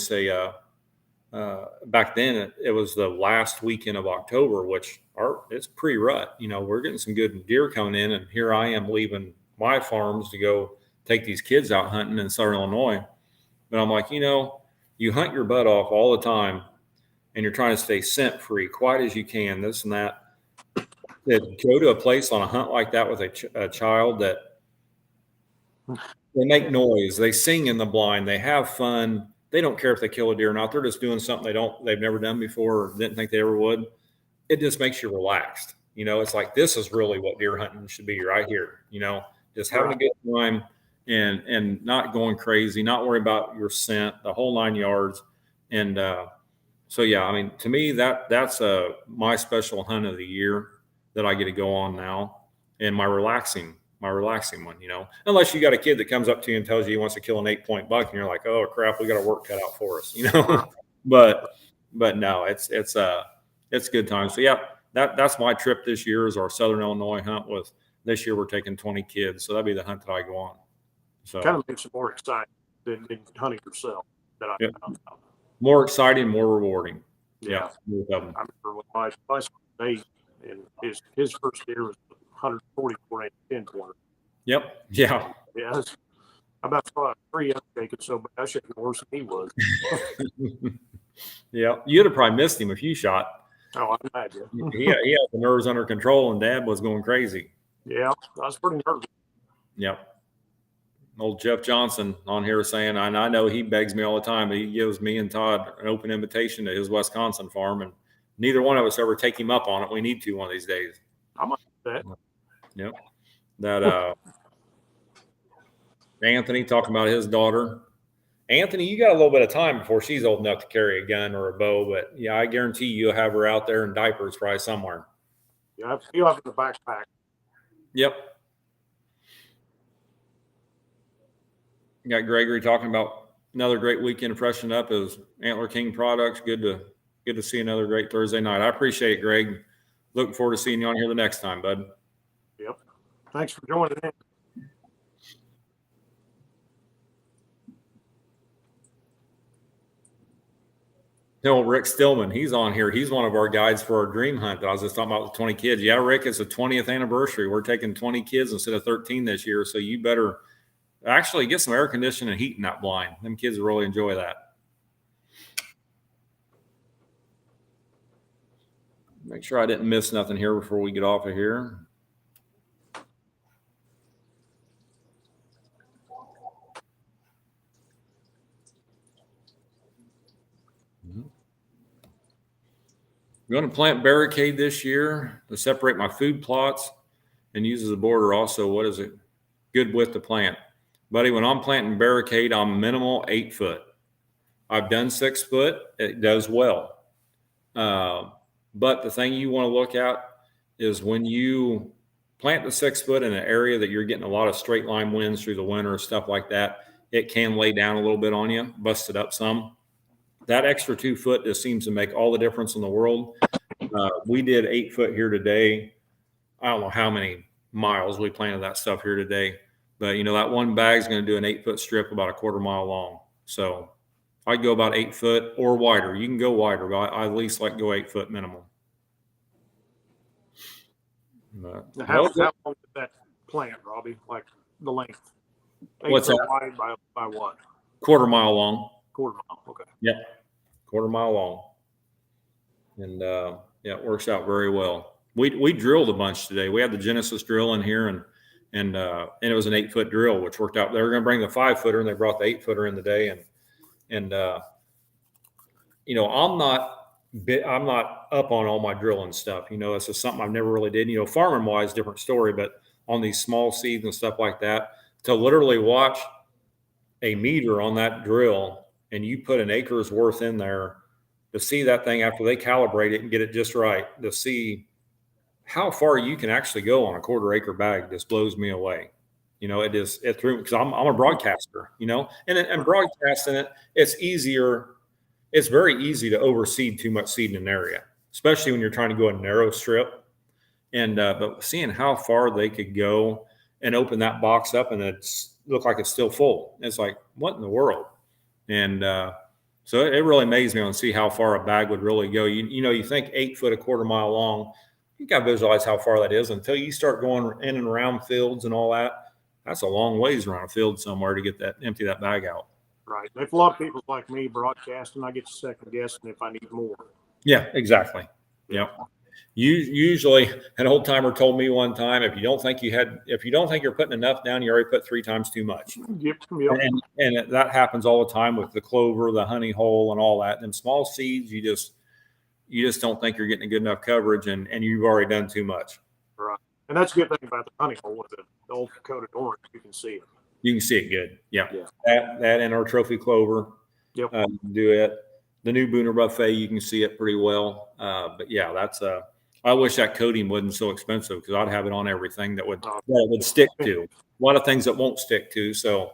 back then it was the last weekend of October, which it's pre-rut. We're getting some good deer coming in, and here I am leaving my farms to go take these kids out hunting in Southern Illinois. But I'm like, you hunt your butt off all the time, and you're trying to stay scent free, quiet as you can, this and that. That go to a place on a hunt like that with a child that. They make noise. They sing in the blind. They have fun. They don't care if they kill a deer or not. They're just doing something they've never done before or didn't think they ever would. It just makes you relaxed. It's like, this is really what deer hunting should be right here. Just having a good time and not going crazy, not worrying about your scent, the whole 9 yards. And so, yeah, I mean, to me, that's my special hunt of the year that I get to go on now, and my relaxing one, unless you got a kid that comes up to you and tells you he wants to kill an 8-point buck, and you're like, oh crap, we got our work cut out for us, but no, it's good time. So yeah, that's my trip this year is our Southern Illinois hunt. With this year we're taking 20 kids, so that'd be the hunt that I go on. So kind of makes it more exciting than hunting yourself. More exciting, more rewarding. Yeah. I remember when my son was 8, and his first deer was 144 10 pointer. Yep. Yeah. Yeah. I about saw 3 shaking so bad, I shaking worse than he was. Yeah. You'd have probably missed him if you shot. Oh, I imagine. He had the nerves under control, and Dad was going crazy. Yeah. I was pretty nervous. Yep. Old Jeff Johnson on here saying, and I know he begs me all the time, but he gives me and Todd an open invitation to his Wisconsin farm, and neither one of us ever take him up on it. We need to one of these days. I might do that. Yep. That Anthony talking about his daughter. Anthony, you got a little bit of time before she's old enough to carry a gun or a bow, but yeah, I guarantee you'll have her out there in diapers probably somewhere. Yeah, you'll have it in the backpack. Yep. You got Gregory talking about another great weekend freshening up as Antler King products. Good to see another great Thursday night. I appreciate it, Greg. Looking forward to seeing you on here the next time, bud. Yep. Thanks for joining in. Rick Stillman, he's on here. He's one of our guides for our dream hunt that I was just talking about with 20 kids. Yeah, Rick, it's the 20th anniversary. We're taking 20 kids instead of 13 this year. So you better actually get some air conditioning and heat in that blind. Them kids will really enjoy that. Make sure I didn't miss nothing here before we get off of here. I'm going to plant barricade this year to separate my food plots. and uses a border also. What is it? Good width to plant. Buddy, when I'm planting barricade, I'm minimal 8 foot. I've done 6 foot. It does well. But the thing you want to look at is when you plant the 6 foot in an area that you're getting a lot of straight line winds through the winter, stuff like that, it can lay down a little bit on you, bust it up some. That extra 2 foot just seems to make all the difference in the world. We did 8 foot here today. I don't know how many miles we planted that stuff here today, but you know, that one bag is going to do an 8 foot strip about a 1/4 mile long. So I'd go about 8 foot or wider. You can go wider, but I at least like go 8 foot minimum. How long did that plant, Robbie? Like the length? 8 What's foot that? wide by what? 1/4 mile long. 1/4 mile. Okay. Yep. 1/4 mile long. And yeah, it works out very well. We drilled a bunch today. We had the Genesis drill in here, and it was an 8 foot drill, which worked out. They were going to bring the 5 footer, and they brought the 8 footer in today. And you know, I'm not up on all my drilling stuff. You know, it's just something I've never really did. You know, farming wise, different story, but on these small seeds and stuff like that, to literally watch a meter on that drill and you put an acre's worth in there, to see that thing after they calibrate it and get it just right, to see how far you can actually go on a 1/4 acre bag just blows me away. You know, it threw, because I'm a broadcaster, you know, and broadcasting it, it's easier. It's very easy to overseed too much seed in an area, especially when you're trying to go a narrow strip. And but seeing how far they could go and open that box up and it's look like it's still full, it's like, what in the world? And so it really amazed me on see how far a bag would really go. You know, you think 8 foot, a 1/4 mile long, you got to visualize how far that is until you start going in and around fields and all that. That's a long ways around a field somewhere to get that, empty that bag out. Right. If a lot of people like me broadcasting, I get to second guessing if I need more. Yeah, exactly. Yep. You usually, an old timer told me one time, if you don't think you're putting enough down, you already put 3 times too much. Yep. And that happens all the time with the clover, the honey hole, and all that. Them small seeds, you just don't think you're getting a good enough coverage, and you've already done too much. Right. And that's a good thing about the honey hole with the old coated orange. You can see it. You can see it good. Yeah. That and our trophy clover. Yep. Do it. The new Booner Buffet, you can see it pretty well. But yeah, that's I wish that coating wasn't so expensive, because I'd have it on everything that would stick to. A lot of things that won't stick to. So,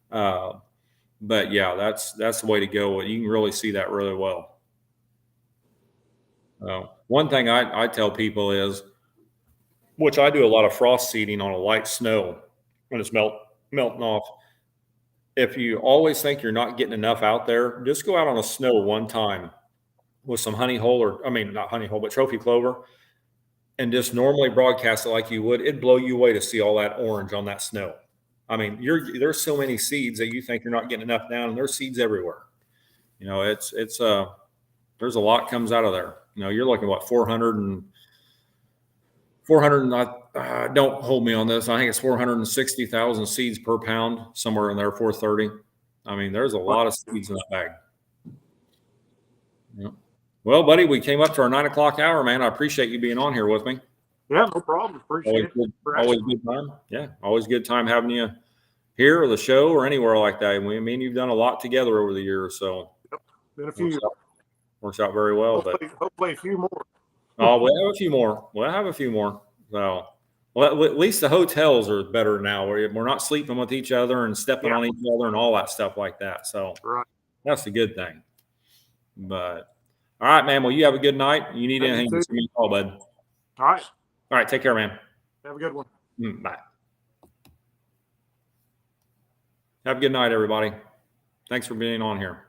but yeah, that's the way to go. You can really see that really well. One thing I tell people is, which I do a lot of frost seeding on a light snow when it's melting off. If you always think you're not getting enough out there, just go out on a snow one time with some honey hole, not honey hole, but trophy clover, and just normally broadcast it like you would. It'd blow you away to see all that orange on that snow. I mean, there's so many seeds that you think you're not getting enough down, and there's seeds everywhere. You know, there's a lot comes out of there. You know, you're looking at what, 400 and don't hold me on this. I think it's 460,000 seeds per pound, somewhere in there, 430. I mean, there's a lot of seeds in that bag. Yeah. Well, buddy, we came up to our 9 o'clock hour, man. I appreciate you being on here with me. Yeah, no problem. Appreciate it. Always good time. Yeah, always good time having you here or the show or anywhere like that. You've done a lot together over the years, so yep. Been a few. Works out very well. Hopefully a few more. Oh, we'll have a few more. So, well, at least the hotels are better now, where we're not sleeping with each other and stepping on each other and all that stuff like that. So that's a good thing. But all right, man. Well, you have a good night. You need anything, just give me a call, bud. All right. All right. Take care, man. Have a good one. Bye. Have a good night, everybody. Thanks for being on here.